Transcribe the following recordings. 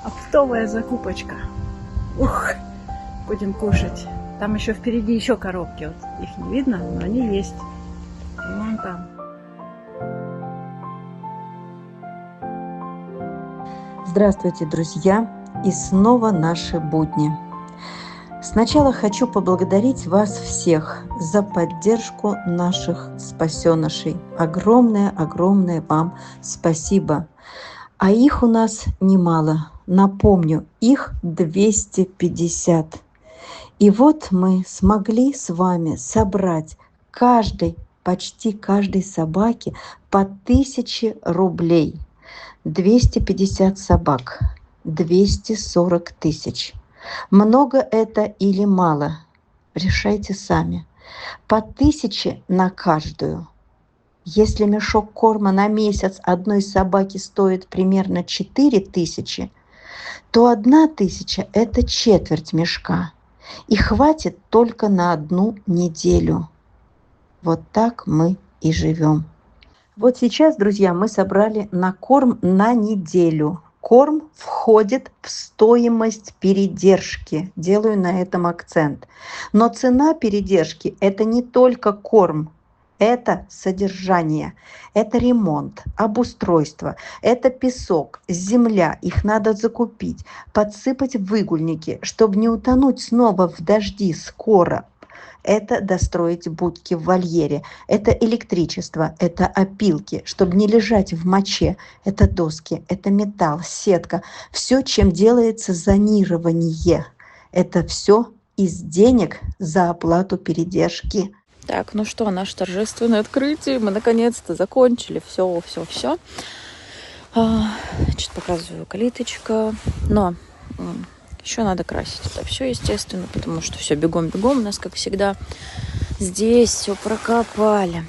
Оптовая закупочка. Ух, будем кушать. Там еще впереди еще коробки. Вот их не видно, но они есть. Вон там. Здравствуйте, друзья! И снова наши будни. Сначала хочу поблагодарить вас всех за поддержку наших спасенышей. Огромное вам спасибо. А их у нас немало. Напомню, их 250. И вот мы смогли с вами собрать почти каждой собаке по 1000 рублей. 250 собак, 240 тысяч. Много это или мало? Решайте сами. По 1000 на каждую. Если мешок корма на месяц одной собаки стоит примерно 4000, то 1000 – это четверть мешка. И хватит только на 1 неделю. Вот так мы и живем. Вот сейчас, друзья, мы собрали на корм на неделю. Корм входит в стоимость передержки. Делаю на этом акцент. Но цена передержки – это не только корм. Это содержание, это ремонт, обустройство, это песок, земля. Их надо закупить, подсыпать в выгульники, чтобы не утонуть снова в дожди скоро. Это достроить будки в вольере, это электричество, это опилки, чтобы не лежать в моче, это доски, это металл, сетка. Все, чем делается зонирование, это все из денег за оплату передержки. Так, ну что, наше торжественное открытие. Мы наконец-то закончили все. Значит, показываю калиточка. Но еще надо красить это все, естественно, потому что все бегом-бегом у нас, как всегда. Здесь все прокопали.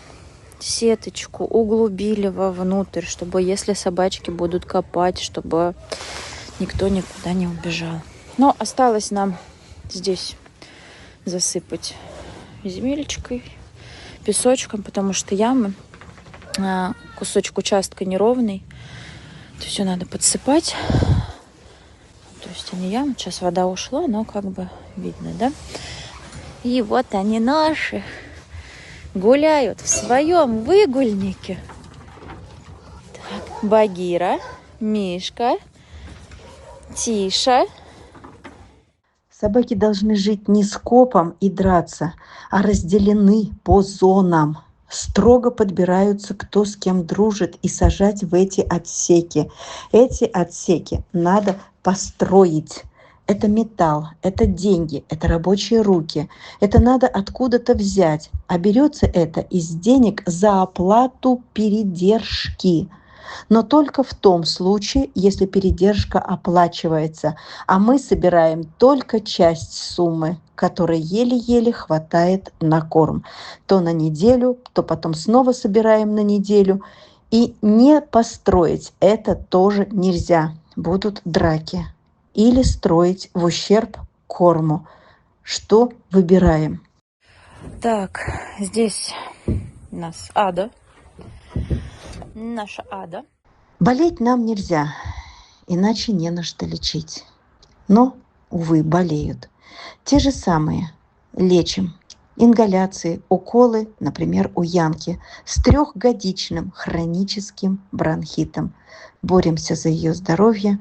Сеточку углубили вовнутрь, чтобы, если собачки будут копать, чтобы никто никуда не убежал. Но осталось нам здесь засыпать земелечкой, песочком, потому что ямы, кусочек участка неровный, это все надо подсыпать. То есть они ямы, сейчас вода ушла, но как бы видно, да? И вот они наши гуляют в своем выгульнике. Так, Багира, Мишка, Тиша. Собаки должны жить не скопом и драться, а разделены по зонам. Строго подбираются, кто с кем дружит, и сажать в эти отсеки. Эти отсеки надо построить. Это металл, это деньги, это рабочие руки. Это надо откуда-то взять. А берется это из денег за оплату передержки. Но только в том случае, если передержка оплачивается, а мы собираем только часть суммы, которой еле-еле хватает на корм. То на неделю, то потом снова собираем на неделю. И не построить это тоже нельзя. Будут драки. Или строить в ущерб корму. Что выбираем? Так, здесь у нас Ада. Наша Ада. Болеть нам нельзя, иначе не на что лечить. Но, увы, болеют. Те же самые. Лечим. Ингаляции, уколы, например, у Янки, с 3-годичным хроническим бронхитом. Боремся за ее здоровье.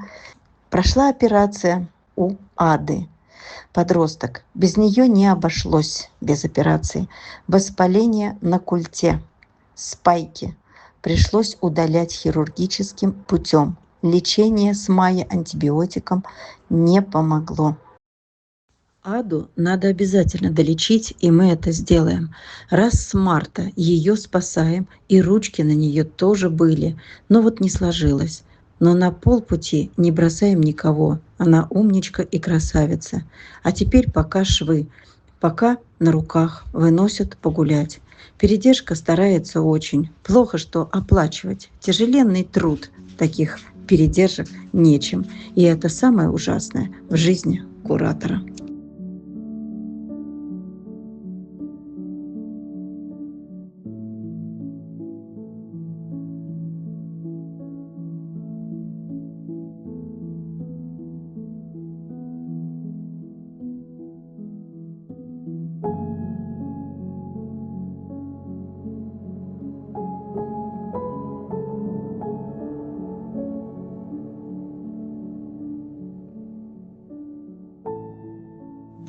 Прошла операция у Ады. Подросток. Без нее не обошлось, без операции. Воспаление на культе. Спайки. Пришлось удалять хирургическим путем. Лечение с антибиотиком не помогло. Аду надо обязательно долечить, и мы это сделаем. Раз с марта ее спасаем, и ручки на нее тоже были, но вот не сложилось. Но на полпути не бросаем никого. Она умничка и красавица. А теперь пока швы. Пока на руках выносят погулять. Передержка старается очень. Плохо, что оплачивать. Тяжеленный труд. Таких передержек нечем. И это самое ужасное в жизни куратора.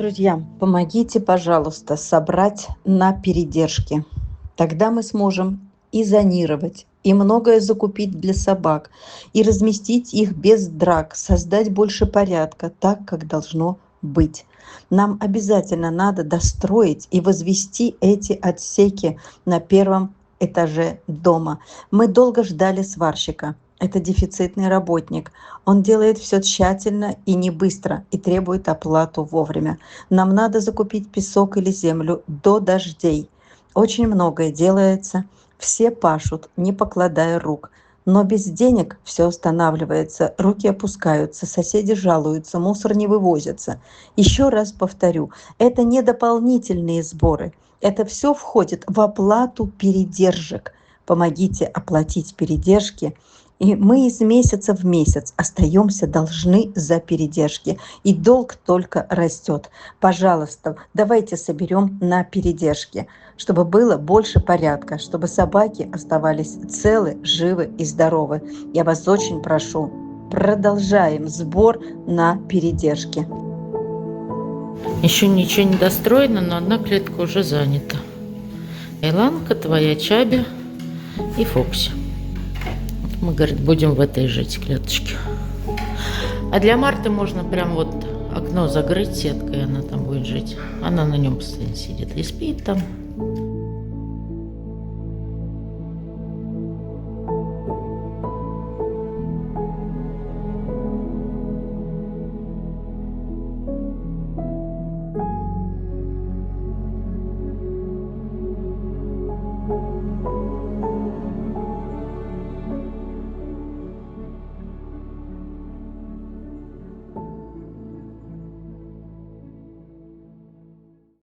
Друзья, помогите, пожалуйста, собрать на передержке. Тогда мы сможем и зонировать, и многое закупить для собак, и разместить их без драк, создать больше порядка, так, как должно быть. Нам обязательно надо достроить и возвести эти отсеки на первом этаже дома. Мы долго ждали сварщика. Это дефицитный работник. Он делает все тщательно и не быстро, и требует оплату вовремя. Нам надо закупить песок или землю до дождей. Очень многое делается. Все пашут, не покладая рук. Но без денег все останавливается, руки опускаются, соседи жалуются, мусор не вывозится. Еще раз повторю, это не дополнительные сборы. Это все входит в оплату передержек. Помогите оплатить передержки. И мы из месяца в месяц остаемся должны за передержки. И долг только растет. Пожалуйста, давайте соберем на передержки, чтобы было больше порядка, чтобы собаки оставались целы, живы и здоровы. Я вас очень прошу, продолжаем сбор на передержки. Еще ничего не достроено, но одна клетка уже занята. Иланка, твоя Чаби и Фокси. Мы, говорит, будем в этой жить клеточке. А для Марты можно прям вот окно закрыть сеткой, она там будет жить. Она на нем постоянно сидит и спит там.